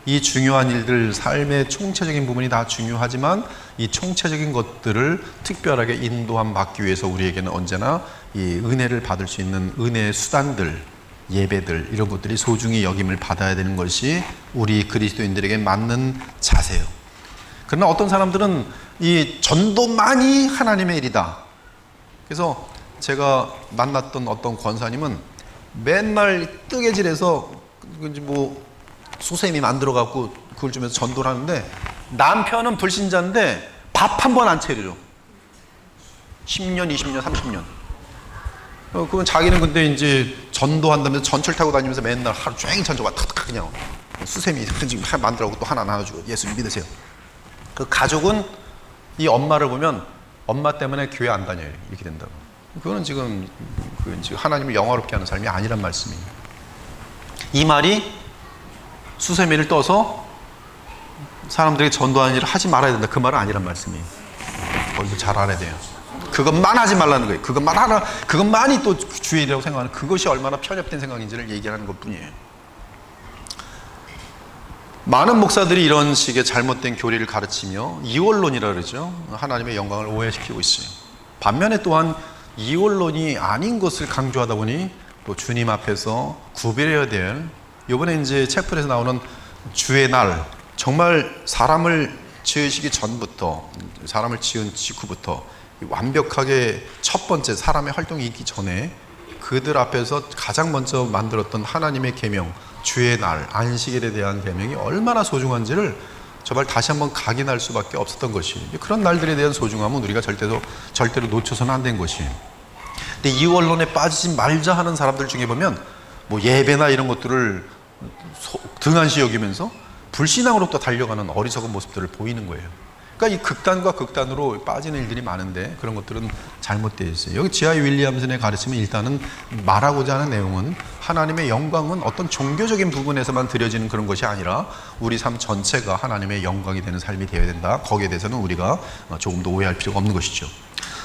이 중요한 일들, 삶의 총체적인 부분이 다 중요하지만 이 총체적인 것들을 특별하게 인도함 받기 위해서 우리에게는 언제나 이 은혜를 받을 수 있는 은혜의 수단들, 예배들, 이런 것들이 소중히 여김을 받아야 되는 것이 우리 그리스도인들에게 맞는 자세예요. 그러나 어떤 사람들은 이 전도만이 하나님의 일이다. 그래서 제가 만났던 어떤 권사님은 맨날 뜨개질해서 수세미 만들어갖고 그걸 주면서 전도를 하는데, 남편은 불신자인데 밥 한 번 안 차려줘. 10년, 20년, 30년. 그건 자기는 근데 이제 전도한다면서 전철 타고 다니면서 맨날 하루 종일 전도가 탁탁 그냥 수세미 만들어갖고 또 하나 나눠주고 예수 믿으세요. 그 가족은 이 엄마를 보면 엄마 때문에 교회 안 다녀요. 이렇게 된다고. 그거는 지금 하나님을 영화롭게 하는 삶이 아니란 말씀이에요. 이 말이 수세미를 떠서 사람들에게 전도하는 일을 하지 말아야 된다, 그 말은 아니란 말씀이에요. 이거 잘 알아야 돼요. 그것만 하지 말라는 거예요. 그것만이 또 주의 일이라고 생각하는, 그것이 얼마나 편협된 생각인지를 얘기하는 것뿐이에요. 많은 목사들이 이런 식의 잘못된 교리를 가르치며 이원론이라 그러죠. 하나님의 영광을 오해시키고 있어요. 반면에 또한 이원론이 아닌 것을 강조하다 보니 또 주님 앞에서 구별해야 될, 이번에 이제 책플에서 나오는 주의 날, 정말 사람을 지으시기 전부터, 사람을 지은 직후부터 완벽하게 첫 번째 사람의 활동이 있기 전에 그들 앞에서 가장 먼저 만들었던 하나님의 계명, 주의 날, 안식일에 대한 계명이 얼마나 소중한지를 정말 다시 한번 각인할 수밖에 없었던 것이, 그런 날들에 대한 소중함은 우리가 절대로 놓쳐서는 안 된 것이. 근데 이 원론에 빠지지 말자 하는 사람들 중에 보면 뭐 예배나 이런 것들을 등한시 여기면서 불신앙으로 또 달려가는 어리석은 모습들을 보이는 거예요. 그러니까 이 극단과 극단으로 빠지는 일들이 많은데 그런 것들은 잘못되어 있어요. 여기 지하이 윌리엄슨의 가르침은 일단은 말하고자 하는 내용은 하나님의 영광은 어떤 종교적인 부분에서만 드려지는 그런 것이 아니라 우리 삶 전체가 하나님의 영광이 되는 삶이 되어야 된다. 거기에 대해서는 우리가 조금 더 오해할 필요가 없는 것이죠.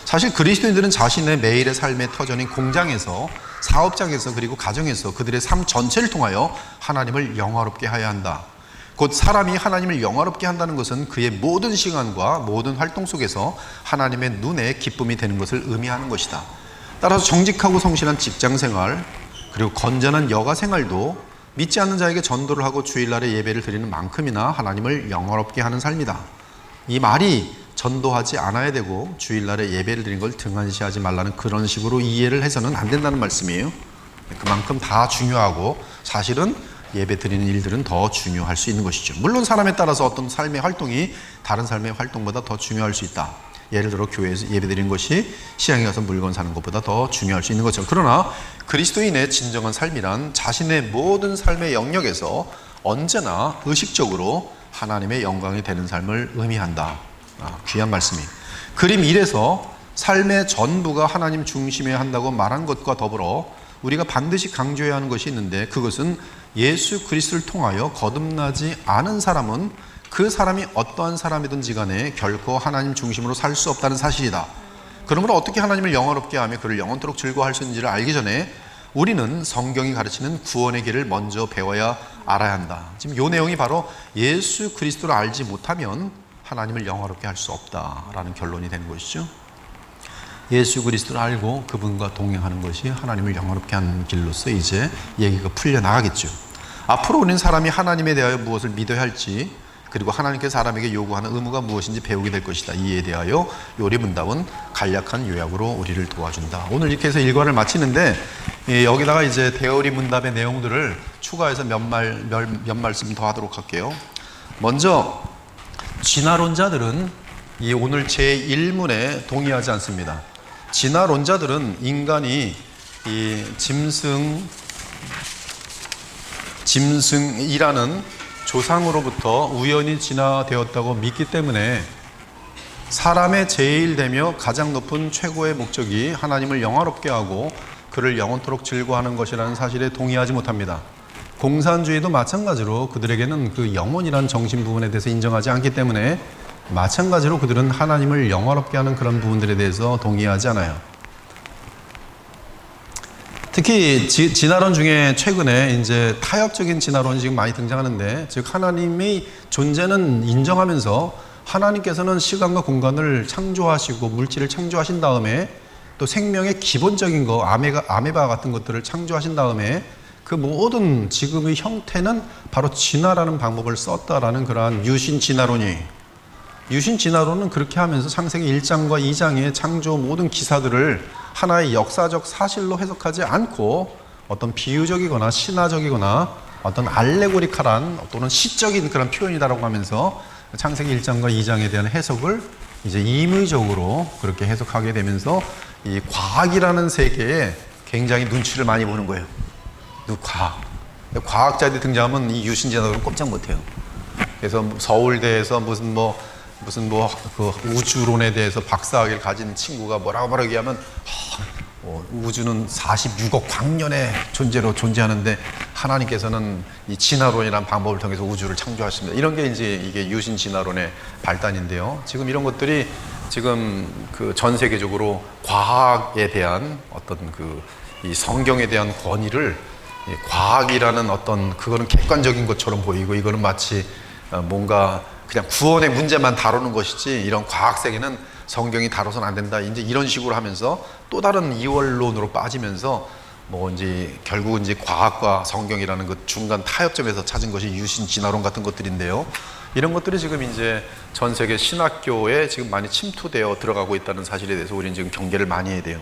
사실 그리스도인들은 자신의 매일의 삶의 터전인 공장에서, 사업장에서, 그리고 가정에서 그들의 삶 전체를 통하여 하나님을 영화롭게 해야 한다. 곧 사람이 하나님을 영화롭게 한다는 것은 그의 모든 시간과 모든 활동 속에서 하나님의 눈에 기쁨이 되는 것을 의미하는 것이다. 따라서 정직하고 성실한 직장생활, 그리고 건전한 여가생활도 믿지 않는 자에게 전도를 하고 주일날에 예배를 드리는 만큼이나 하나님을 영화롭게 하는 삶이다. 이 말이 전도하지 않아야 되고 주일날에 예배를 드리는 걸 등한시하지 말라는 그런 식으로 이해를 해서는 안 된다는 말씀이에요. 그만큼 다 중요하고 사실은 예배 드리는 일들은 더 중요할 수 있는 것이죠. 물론 사람에 따라서 어떤 삶의 활동이 다른 삶의 활동보다 더 중요할 수 있다. 예를 들어 교회에서 예배 드리는 것이 시장에 가서 물건 사는 것보다 더 중요할 수 있는 것처럼, 그러나 그리스도인의 진정한 삶이란 자신의 모든 삶의 영역에서 언제나 의식적으로 하나님의 영광이 되는 삶을 의미한다. 귀한 말씀이에요. 그림 1에서 삶의 전부가 하나님 중심이어야 한다고 말한 것과 더불어 우리가 반드시 강조해야 하는 것이 있는데, 그것은 예수 그리스도를 통하여 거듭나지 않은 사람은 그 사람이 어떠한 사람이든지 간에 결코 하나님 중심으로 살 수 없다는 사실이다. 그러므로 어떻게 하나님을 영화롭게 하며 그를 영원토록 즐거워할 수 있는지를 알기 전에 우리는 성경이 가르치는 구원의 길을 먼저 배워야 알아야 한다. 지금 이 내용이 바로 예수 그리스도를 알지 못하면 하나님을 영화롭게 할 수 없다라는 결론이 되는 것이죠. 예수 그리스도를 알고 그분과 동행하는 것이 하나님을 영화롭게 하는 길로서 이제 얘기가 풀려나가겠죠. 앞으로 우리는 사람이 하나님에 대하여 무엇을 믿어야 할지, 그리고 하나님께서 사람에게 요구하는 의무가 무엇인지 배우게 될 것이다. 이에 대하여 요리문답은 간략한 요약으로 우리를 도와준다. 오늘 이렇게 해서 일과를 마치는데, 여기다가 이제 대어리 문답의 내용들을 추가해서 몇 말씀 더 하도록 할게요. 먼저 진화론자들은 이 오늘 제1문에 동의하지 않습니다. 진화론자들은 인간이 이 짐승이라는 조상으로부터 우연히 진화되었다고 믿기 때문에 사람의 제일되며 가장 높은 최고의 목적이 하나님을 영화롭게 하고 그를 영원토록 즐거워하는 것이라는 사실에 동의하지 못합니다. 공산주의도 마찬가지로 그들에게는 그 영혼이라는 정신 부분에 대해서 인정하지 않기 때문에 마찬가지로 그들은 하나님을 영화롭게 하는 그런 부분들에 대해서 동의하지 않아요. 특히 진화론 중에 최근에 이제 타협적인 진화론이 지금 많이 등장하는데, 즉 하나님의 존재는 인정하면서 하나님께서는 시간과 공간을 창조하시고 물질을 창조하신 다음에 또 생명의 기본적인 거, 아메바 같은 것들을 창조하신 다음에 그 모든 지금의 형태는 바로 진화라는 방법을 썼다라는 그러한 유신 진화론이에요. 유신 진화론은 그렇게 하면서 창세기 1장과 2장의 창조 모든 기사들을 하나의 역사적 사실로 해석하지 않고 어떤 비유적이거나 신화적이거나 어떤 알레고리칼한 또는 시적인 그런 표현이다라고 하면서 창세기 1장과 2장에 대한 해석을 이제 임의적으로 그렇게 해석하게 되면서 이 과학이라는 세계에 굉장히 눈치를 많이 보는 거예요. 과학자들이 등장하면 이 유신 진화론은 꼼짝 못해요. 그래서 서울대에서 무슨 그 우주론에 대해서 박사학위를 가진 친구가 뭐라고 얘기하면 우주는 46억 광년의 존재로 존재하는데 하나님께서는 이 진화론이라는 방법을 통해서 우주를 창조하십니다. 이런 게 이제 이게 유신 진화론의 발단인데요. 지금 이런 것들이 지금 그 전 세계적으로 과학에 대한 어떤 이 성경에 대한 권위를 과학이라는 어떤 그거는 객관적인 것처럼 보이고 이거는 마치 뭔가 그냥 구원의 문제만 다루는 것이지 이런 과학 세계는 성경이 다뤄서는 안 된다. 이제 이런 식으로 하면서 또 다른 이원론으로 빠지면서 뭐 이제 결국은 이제 과학과 성경이라는 그 중간 타협점에서 찾은 것이 유신 진화론 같은 것들인데요. 이런 것들이 지금 이제 전 세계 신학교에 지금 많이 침투되어 들어가고 있다는 사실에 대해서 우리는 지금 경계를 많이 해야 돼요.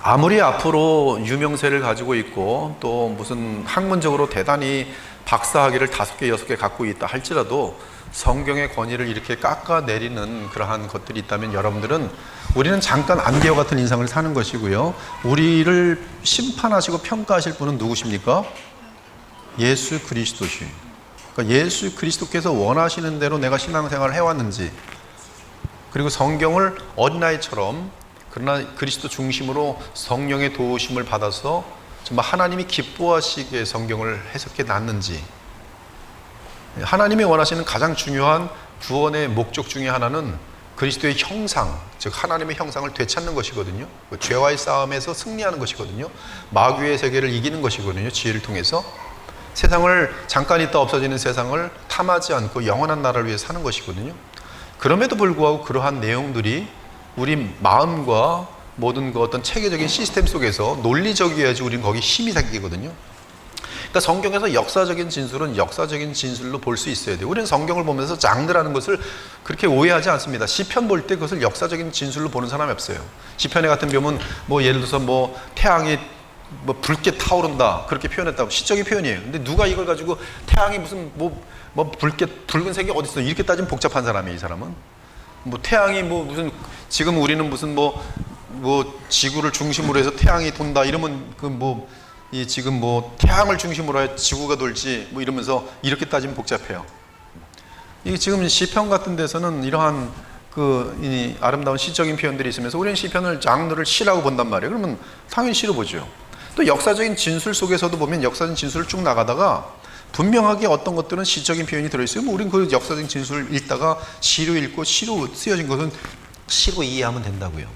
아무리 앞으로 유명세를 가지고 있고 또 무슨 학문적으로 대단히 박사학위를 5개, 6개 갖고 있다 할지라도 성경의 권위를 이렇게 깎아내리는 그러한 것들이 있다면 여러분들은 우리는 잠깐 안개와 같은 인생을 사는 것이고요. 우리를 심판하시고 평가하실 분은 누구십니까? 예수 그리스도시. 그러니까 예수 그리스도께서 원하시는 대로 내가 신앙생활을 해왔는지, 그리고 성경을 어린아이처럼 그러나 그리스도 중심으로 성령의 도우심을 받아서 정말 하나님이 기뻐하시기에 성경을 해석해 놨는지. 하나님이 원하시는 가장 중요한 구원의 목적 중에 하나는 그리스도의 형상, 즉 하나님의 형상을 되찾는 것이거든요. 죄와의 싸움에서 승리하는 것이거든요. 마귀의 세계를 이기는 것이거든요. 지혜를 통해서 세상을 잠깐 있다 없어지는 세상을 탐하지 않고 영원한 나라를 위해 사는 것이거든요. 그럼에도 불구하고 그러한 내용들이 우리 마음과 모든 그 어떤 체계적인 시스템 속에서 논리적이어야지 우리는 거기 힘이 생기거든요. 그러니까 성경에서 역사적인 진술은 역사적인 진술로 볼 수 있어야 돼요. 우리는 성경을 보면서 장르라는 것을 그렇게 오해하지 않습니다. 시편 볼 때 그것을 역사적인 진술로 보는 사람이 없어요. 시편에 같은 경우는 뭐 예를 들어서 뭐 태양이 뭐 붉게 타오른다 그렇게 표현했다고, 시적인 표현이에요. 근데 누가 이걸 가지고 태양이 무슨 뭐 붉은색이 어디 있어 이렇게 따지면 복잡한 사람이에요. 이 사람은 뭐 태양이 뭐 무슨 지금 우리는 무슨 뭐 지구를 중심으로 해서 태양이 돈다 이러면 이 지금 뭐 태양을 중심으로 해 지구가 돌지 뭐 이러면서 이렇게 따지면 복잡해요. 이게 지금 시편 같은 데서는 이러한 이 아름다운 시적인 표현들이 있으면서 우리는 시편을 장르를 시라고 본단 말이에요. 그러면 당연히 시로 보죠. 또 역사적인 진술 속에서도 보면 역사적인 진술을 쭉 나가다가 분명하게 어떤 것들은 시적인 표현이 들어있어요. 뭐 우리는 그 역사적인 진술을 읽다가 시로 읽고 시로 쓰여진 것은 시로 이해하면 된다고요.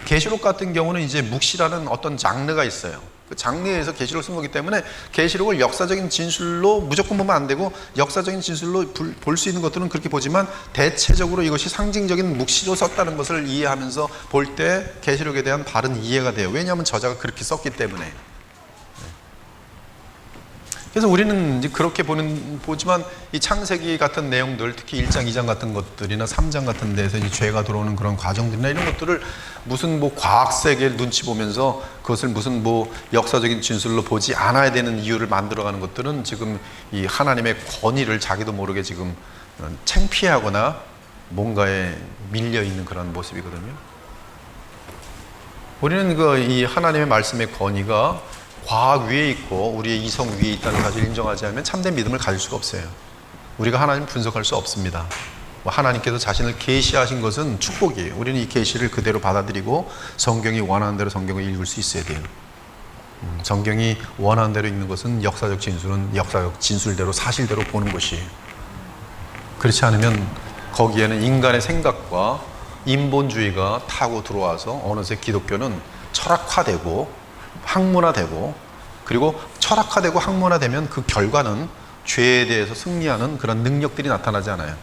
계시록 같은 경우는 이제 묵시라는 어떤 장르가 있어요. 그 장르에 의해서 계시록을 쓴 거기 때문에 계시록을 역사적인 진술로 무조건 보면 안 되고 역사적인 진술로 볼 수 있는 것들은 그렇게 보지만 대체적으로 이것이 상징적인 묵시로 썼다는 것을 이해하면서 볼 때 계시록에 대한 바른 이해가 돼요. 왜냐하면 저자가 그렇게 썼기 때문에. 그래서 우리는 이제 그렇게 보지만 이 창세기 같은 내용들, 특히 1장, 2장 같은 것들이나 3장 같은 데서 이제 죄가 들어오는 그런 과정들이나 이런 것들을 무슨 뭐 과학 세계를 눈치 보면서 그것을 무슨 뭐 역사적인 진술로 보지 않아야 되는 이유를 만들어가는 것들은 지금 이 하나님의 권위를 자기도 모르게 지금 창피하거나 뭔가에 밀려 있는 그런 모습이거든요. 우리는 이 하나님의 말씀의 권위가 과학 위에 있고 우리의 이성 위에 있다는 사실을 인정하지 않으면 참된 믿음을 가질 수가 없어요. 우리가 하나님을 분석할 수 없습니다. 하나님께서 자신을 계시하신 것은 축복이에요. 우리는 이 계시를 그대로 받아들이고 성경이 원하는 대로 성경을 읽을 수 있어야 돼요. 성경이 원하는 대로 읽는 것은 역사적 진술은 역사적 진술대로 사실대로 보는 것이에요. 그렇지 않으면 거기에는 인간의 생각과 인본주의가 타고 들어와서 어느새 기독교는 철학화되고 학문화되고, 그리고 철학화되고 학문화되면 그 결과는 죄에 대해서 승리하는 그런 능력들이 나타나지 않아요.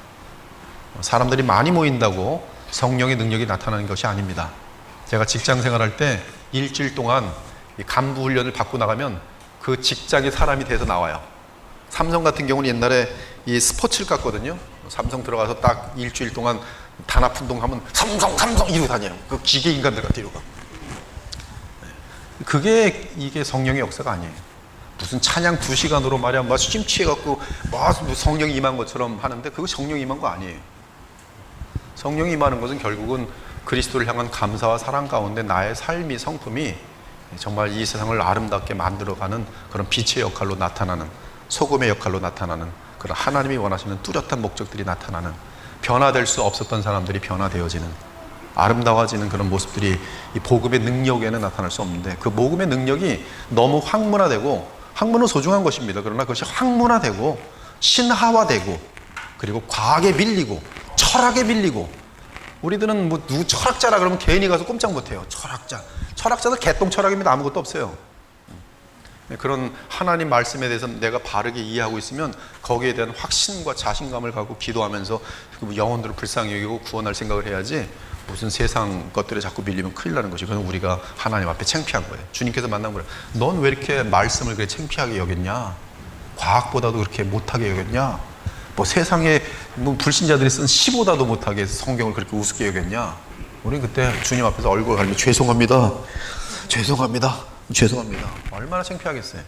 사람들이 많이 모인다고 성령의 능력이 나타나는 것이 아닙니다. 제가 직장 생활할 때 일주일 동안 간부 훈련을 받고 나가면 그 직장의 사람이 돼서 나와요. 삼성 같은 경우는 옛날에 이 스포츠를 깠거든요. 삼성 들어가서 딱 일주일 동안 단합 운동하면 삼성 이러고 다녀요. 그 기계 인간들 같아 이러고. 이게 성령의 역사가 아니에요. 무슨 찬양 2시간으로 말이야 막 심취해갖고 막 성령이 임한 것처럼 하는데 그거 성령이 임한 거 아니에요. 성령이 임하는 것은 결국은 그리스도를 향한 감사와 사랑 가운데 나의 삶이, 성품이 정말 이 세상을 아름답게 만들어가는 그런 빛의 역할로 나타나는, 소금의 역할로 나타나는 그런 하나님이 원하시는 뚜렷한 목적들이 나타나는, 변화될 수 없었던 사람들이 변화되어지는, 아름다워지는 그런 모습들이 이 복음의 능력에는 나타날 수 없는데, 그 복음의 능력이 너무 학문화되고, 학문은 소중한 것입니다. 그러나 그것이 학문화되고 신화화되고 그리고 과학에 밀리고 철학에 밀리고, 우리들은 뭐 누구 철학자라 그러면 괜히 가서 꼼짝 못해요. 철학자들 개똥 철학입니다. 아무것도 없어요. 그런 하나님 말씀에 대해서 내가 바르게 이해하고 있으면 거기에 대한 확신과 자신감을 갖고 기도하면서 영혼들을 불쌍히 여기고 구원할 생각을 해야지, 무슨 세상 것들에 자꾸 밀리면 큰일 나는 것이, 그건 우리가 하나님 앞에 창피한 거예요. 주님께서 만난 거예요. 넌 왜 이렇게 말씀을 그렇게 창피하게 여겼냐? 과학보다도 그렇게 못하게 여겼냐? 뭐 세상에 뭐 불신자들이 쓴 시보다도 못하게 성경을 그렇게 우습게 여겼냐? 우리 그때 주님 앞에서 얼굴 가리며 죄송합니다. 얼마나 창피하겠어요.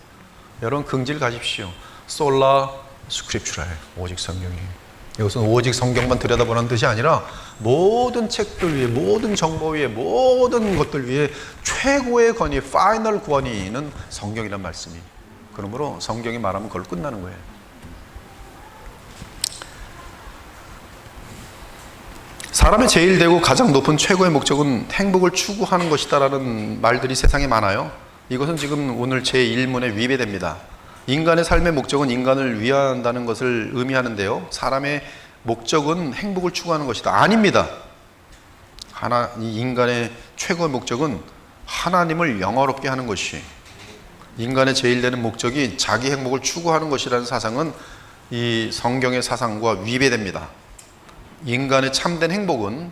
여러분 긍지를 가십시오. 솔라 스크립추라에, 오직 성경이. 이것은 오직 성경만 들여다보는 뜻이 아니라 모든 책들 위에, 모든 정보 위에, 모든 것들 위에 최고의 권위, 파이널 권위는 성경이란 말씀이. 그러므로 성경이 말하면 그걸로 끝나는 거예요. 사람의 제일 되고 가장 높은 최고의 목적은 행복을 추구하는 것이다라는 말들이 세상에 많아요. 이것은 지금 오늘 제1문에 위배됩니다. 인간의 삶의 목적은 인간을 위한다는 것을 의미하는데요, 사람의 목적은 행복을 추구하는 것이다. 아닙니다. 이 인간의 최고의 목적은 하나님을 영화롭게 하는 것이, 인간의 제일 되는 목적이 자기 행복을 추구하는 것이라는 사상은 이 성경의 사상과 위배됩니다. 인간의 참된 행복은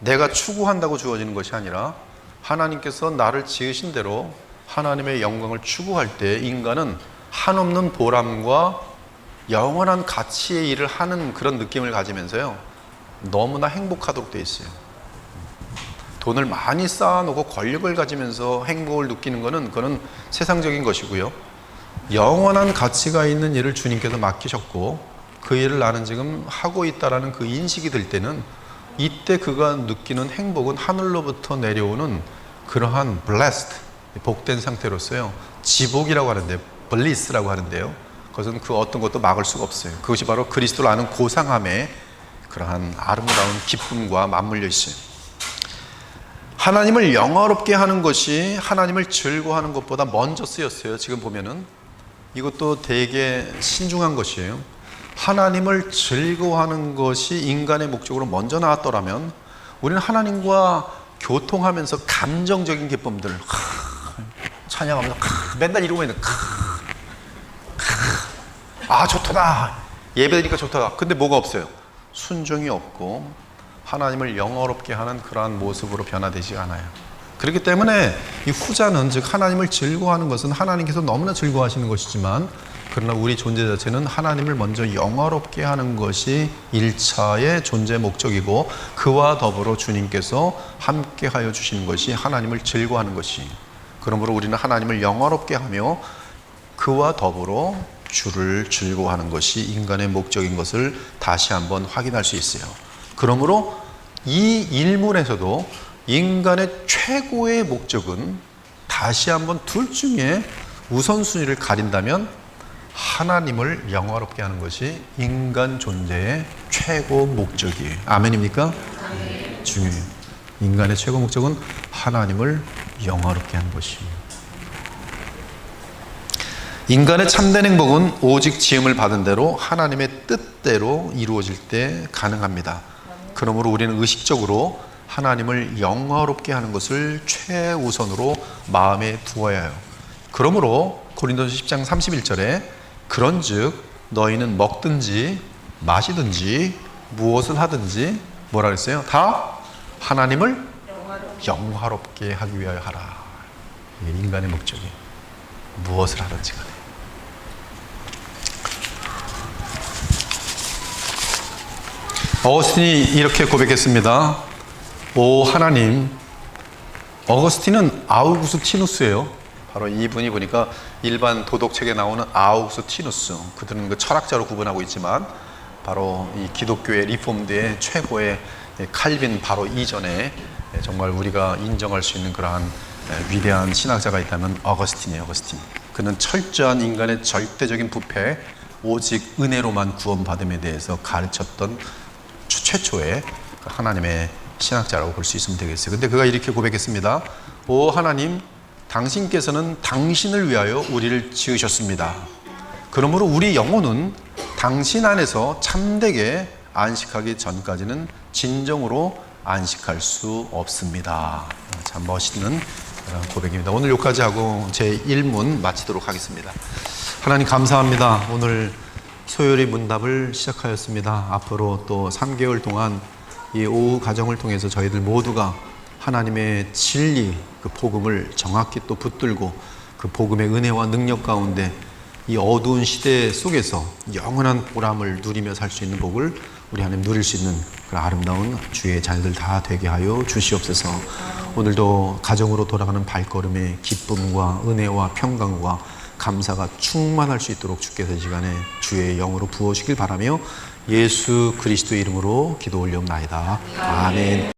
내가 추구한다고 주어지는 것이 아니라 하나님께서 나를 지으신 대로 하나님의 영광을 추구할 때 인간은 한없는 보람과 영원한 가치의 일을 하는 그런 느낌을 가지면서요, 너무나 행복하도록 되어 있어요. 돈을 많이 쌓아놓고 권력을 가지면서 행복을 느끼는 것은 그건 세상적인 것이고요, 영원한 가치가 있는 일을 주님께서 맡기셨고 그 일을 나는 지금 하고 있다라는 그 인식이 들 때는, 이때 그가 느끼는 행복은 하늘로부터 내려오는 그러한 blessed, 복된 상태로서요, 지복이라고 하는데, bliss라고 하는데요, 그것은 그 어떤 것도 막을 수가 없어요. 그것이 바로 그리스도를 아는 고상함의 그러한 아름다운 기쁨과 맞물려 있어요. 하나님을 영화롭게 하는 것이 하나님을 즐거워하는 것보다 먼저 쓰였어요. 지금 보면은 이것도 되게 신중한 것이에요. 하나님을 즐거워하는 것이 인간의 목적으로 먼저 나왔더라면 우리는 하나님과 교통하면서 감정적인 기쁨들, 찬양하면서 맨날 이러고 있는, 아 좋다, 예배드리니까 좋다. 근데 뭐가 없어요? 순종이 없고 하나님을 영화롭게 하는 그러한 모습으로 변화되지 않아요. 그렇기 때문에 이 후자는, 즉 하나님을 즐거워하는 것은 하나님께서 너무나 즐거워하시는 것이지만, 그러나 우리 존재 자체는 하나님을 먼저 영화롭게 하는 것이 1차의 존재 목적이고, 그와 더불어 주님께서 함께 하여 주시는 것이 하나님을 즐거워하는 것이, 그러므로 우리는 하나님을 영화롭게 하며 그와 더불어 주를 즐거워하는 것이 인간의 목적인 것을 다시 한번 확인할 수 있어요. 그러므로 이 일문에서도 인간의 최고의 목적은 다시 한번 둘 중에 우선순위를 가린다면 하나님을 영화롭게 하는 것이 인간 존재의 최고 목적이에요. 아멘입니까? 아멘. 중요해요. 인간의 최고 목적은 하나님을 영화롭게 하는 것입니다. 인간의 참된 행복은 오직 지음을 받은 대로 하나님의 뜻대로 이루어질 때 가능합니다. 그러므로 우리는 의식적으로 하나님을 영화롭게 하는 것을 최우선으로 마음에 두어야 해요. 그러므로 고린도서 10장 31절에 그런즉 너희는 먹든지 마시든지 무엇을 하든지 뭐라 그랬어요? 다 하나님을 영화롭게 하기 위하여 하라. 이게 인간의 목적이, 무엇을 하든지 간에. 어거스틴이 이렇게 고백했습니다. 오 하나님. 어거스틴은 아우구스티누스예요. 바로 이분이 보니까 일반 도덕책에 나오는 아우구스티누스, 그들은 그 철학자로 구분하고 있지만 바로 이 기독교의 리폼드의 최고의 칼빈 바로 이전에 정말 우리가 인정할 수 있는 그러한 위대한 신학자가 있다면 어거스틴이에요. 어거스틴. 그는 철저한 인간의 절대적인 부패, 오직 은혜로만 구원받음에 대해서 가르쳤던 최초의 하나님의 신학자라고 볼 수 있으면 되겠어요. 근데 그가 이렇게 고백했습니다. 오 하나님, 당신께서는 당신을 위하여 우리를 지으셨습니다. 그러므로 우리 영혼은 당신 안에서 참되게 안식하기 전까지는 진정으로 안식할 수 없습니다. 참 멋있는 고백입니다. 오늘 여기까지 하고 제 1문 마치도록 하겠습니다. 하나님 감사합니다. 오늘 소요리 문답을 시작하였습니다. 앞으로 또 3개월 동안 이 오후 가정을 통해서 저희들 모두가 하나님의 진리, 그 복음을 정확히 또 붙들고 그 복음의 은혜와 능력 가운데 이 어두운 시대 속에서 영원한 보람을 누리며 살 수 있는 복을 우리 하나님 누릴 수 있는 그 아름다운 주의 자녀들 다 되게 하여 주시옵소서. 오늘도 가정으로 돌아가는 발걸음에 기쁨과 은혜와 평강과 감사가 충만할 수 있도록 주께서 이 시간에 주의 영으로 부어주길 바라며 예수 그리스도의 이름으로 기도 올려옵나이다. 아멘.